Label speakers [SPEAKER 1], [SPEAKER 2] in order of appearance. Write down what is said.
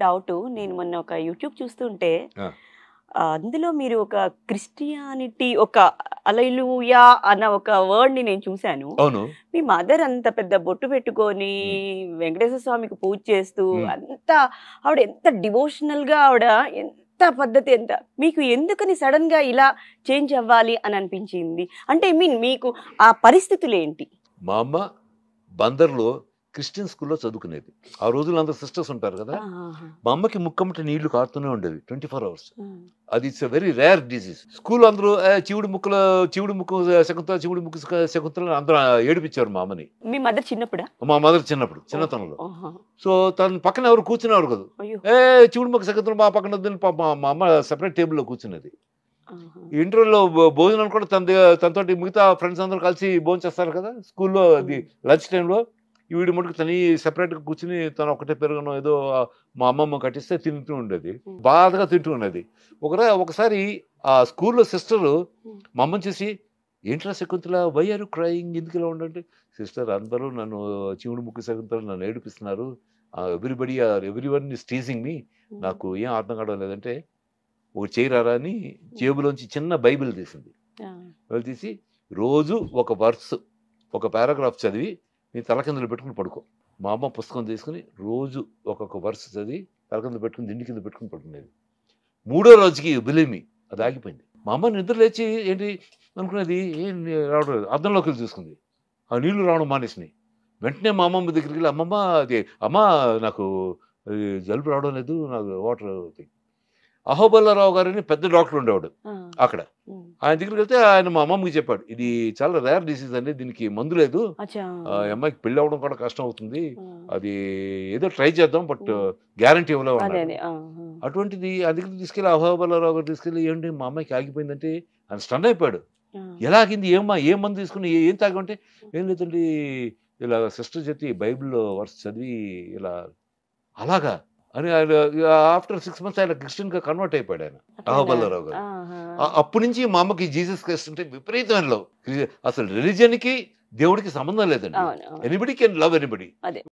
[SPEAKER 1] Doubt. నేను మొన్న ఒక యూట్యూబ్ చూస్తుంటే
[SPEAKER 2] ఆ!
[SPEAKER 1] అందులో మీరు ఒక క్రిస్టియానిటీ ఒక హల్లెలూయా అన్న ఒక వర్డ్‌ని నేను చూసాను.
[SPEAKER 2] అవును.
[SPEAKER 1] మీ మదర్ అంత పెద్ద బొట్టు పెట్టుకొని
[SPEAKER 2] హ్మ్.
[SPEAKER 1] వెంకటేశ్వర స్వామికి పూజ చేస్తూ
[SPEAKER 2] హ్మ్.
[SPEAKER 1] అంతా ఆవిడ ఎంత డివోషనల్‌గా ఆవిడ ఎంత పద్ధతి ఎంత మీకు ఎందుకని సడెన్‌గా ఇలా చేంజ్ అవ్వాలి అని అనిపించింది? అంటే ఐ మీన్ మీకు ఆ పరిస్థితులేంటి?
[SPEAKER 2] మా అమ్మ బందర్‌లో క్రిస్టియన్ స్కూల్‌లో చదువుకునేది. ఆ రోజుల్లో అందరూ సిస్టర్స్ ఉంటారు కదా!
[SPEAKER 1] ఆహాహా!
[SPEAKER 2] మా అమ్మకి ముక్కమ్మట నీళ్లు కారుతూనే ఉండేవి 24 అవర్స్.
[SPEAKER 1] హ్మ్.
[SPEAKER 2] అది it's a very rare disease. స్కూల్‌లో అందరూ చివుడు ముక్కు శకుంతల, చివుడు ముక్కు శకుంతల అని అందరూ ఏడిపించారు మా అమ్మని.
[SPEAKER 1] మీ మదర్ చిన్నప్పుడా?
[SPEAKER 2] మా మదర్ చిన్నప్పుడు,
[SPEAKER 1] ఓహో!
[SPEAKER 2] చిన్నతనంలో.
[SPEAKER 1] ఆహా!
[SPEAKER 2] సో, తన పక్కన ఎవరు కూర్చునేవారు కాదు.
[SPEAKER 1] అయ్యో!
[SPEAKER 2] చివుడు ముక్కు శకుంతల మా పక్కన వద్దని పాపం మా అమ్మ సెపరేట్ టేబుల్‌లో కూర్చునేది.
[SPEAKER 1] ఆహా!
[SPEAKER 2] ఇంటర్వెల్‌లో భోజనం కూడా తనతోటి మిగతా ఫ్రెండ్స్ అందరూ కలిసి భోంచేస్తారు కదా! స్కూల్‌లో అది
[SPEAKER 1] హ్మ్.
[SPEAKER 2] లంచ్ టైమ్‌లో ఈవిడ మటుకు తని సెపరేట్‌గా కూర్చొని తను ఒక్కటే పెరుగన్నో ఏదో మా అమ్మమ్మ కట్టిస్తే తింటూ ఉండేది.
[SPEAKER 1] హ్మ్.
[SPEAKER 2] బాధగా తింటూ ఉన్నది. ఒకసారి ఆ స్కూల్‌లో సిస్టరు
[SPEAKER 1] హ్మ్.
[SPEAKER 2] మా అమ్మని చూసి, "ఏంట్రా Shakuntala why are you crying? ఎందుకిలా ఉండంటే?" "సిస్టర్ అందరూ నన్ను చివుడు ముక్కు శకుంతల నన్ను ఏడిపిస్తున్నారు. Everyone is teasing me.
[SPEAKER 1] Hmm.
[SPEAKER 2] నాకు ఏం అర్థం కావడం లేదంటే, ఒకటి చేయరారా" అని జేబులోంచి చిన్న బైబిల్ తీసింది.
[SPEAKER 1] ఆ!
[SPEAKER 2] బైబిల్ తీసి రోజు ఒక వర్స్, ఒక పారాగ్రాఫ్ చదివి నీ తలకిందులు పెట్టుకొని పడుకో. మా అమ్మ పుస్తకం తీసుకొని రోజు ఒక్కొక్క వర్స్ చదివి తలకిందులు పెట్టుకొని దిండు కింద పెట్టుకొని పడుకునేది. మూడో రోజుకి బిలీవ్ మీ అది ఆగిపోయింది. మా అమ్మ నిద్ర లేచి ఏంటి అనుకునేది ఏం రావడం లేదు. అద్దంలోకి వెళ్ళి చూసుకుంది. ఆ నీళ్లు రావడం మానేసినాయి. వెంటనే మా అమ్మమ్మ దగ్గరికి వెళ్ళి అమ్మమ్మ అది అమ్మ నాకు జలుబు రావడం లేదు. నాకు వాటర్ అహోబల్లారావు గారని పెద్ద డాక్టర్ ఉండేవాడు
[SPEAKER 1] ఆ!
[SPEAKER 2] అక్కడ.
[SPEAKER 1] హ్మ్.
[SPEAKER 2] ఆయన దగ్గరికెళ్తే ఆయన మా అమ్మమ్మకి చెప్పాడు. "ఇది చాలా రేర్ డిసీజ్ అండి. దీనికి మందు లేదు.
[SPEAKER 1] అచ్చా!
[SPEAKER 2] ఈ అమ్మాయికి పెళ్లి అవ్వడం కూడా కష్టం అవుతుంది.
[SPEAKER 1] ఆ!
[SPEAKER 2] అది ఏదో ట్రై చేద్దాం. బట్
[SPEAKER 1] హ్మ్.
[SPEAKER 2] గ్యారంటీ ఇవ్వలేము"
[SPEAKER 1] అదే.
[SPEAKER 2] అన్నారు.
[SPEAKER 1] అదే. ఆ! ఆ!
[SPEAKER 2] అటువంటిది ఆ దగ్గరికి తీసుకెళ్ళి అహోబల్లారావు గారు తీసుకెళ్ళి "ఏంటి మా అమ్మాయికి ఆగిపోయిందంటే" ఆయన స్టన్ అయిపోయాడు.
[SPEAKER 1] ఆ!
[SPEAKER 2] "ఎలా ఆగింది? ఏమ్మా? ఏం మందు తీసుకుని ఏం తాగావంటే" "ఏం లేదండి ఇలా సిస్టర్ చెప్తే ఈ బైబిల్‌లో వర్స్ చదివి ఇలా" "అలాగా?" అని ఆయన ఆఫ్టర్ 6 మంత్స్ ఆయన క్రిస్టియన్‌గా కన్వర్ట్ అయిపోయాడు ఆయన.
[SPEAKER 1] అట్లానా?
[SPEAKER 2] అహోబల్లారావు గారు.
[SPEAKER 1] ఆహా!
[SPEAKER 2] అప్పటి నుంచి మా అమ్మకి జీసస్ క్రైస్ట్ అంటే విపరీతమైన లవ్. అసలు రిలిజియన్‌కి, దేవుడికి సంబంధం లేదండి.
[SPEAKER 1] అవును. అవును.
[SPEAKER 2] ఎనిబడీ కెన్ లవ్ ఎనిబడీ.
[SPEAKER 1] అదే.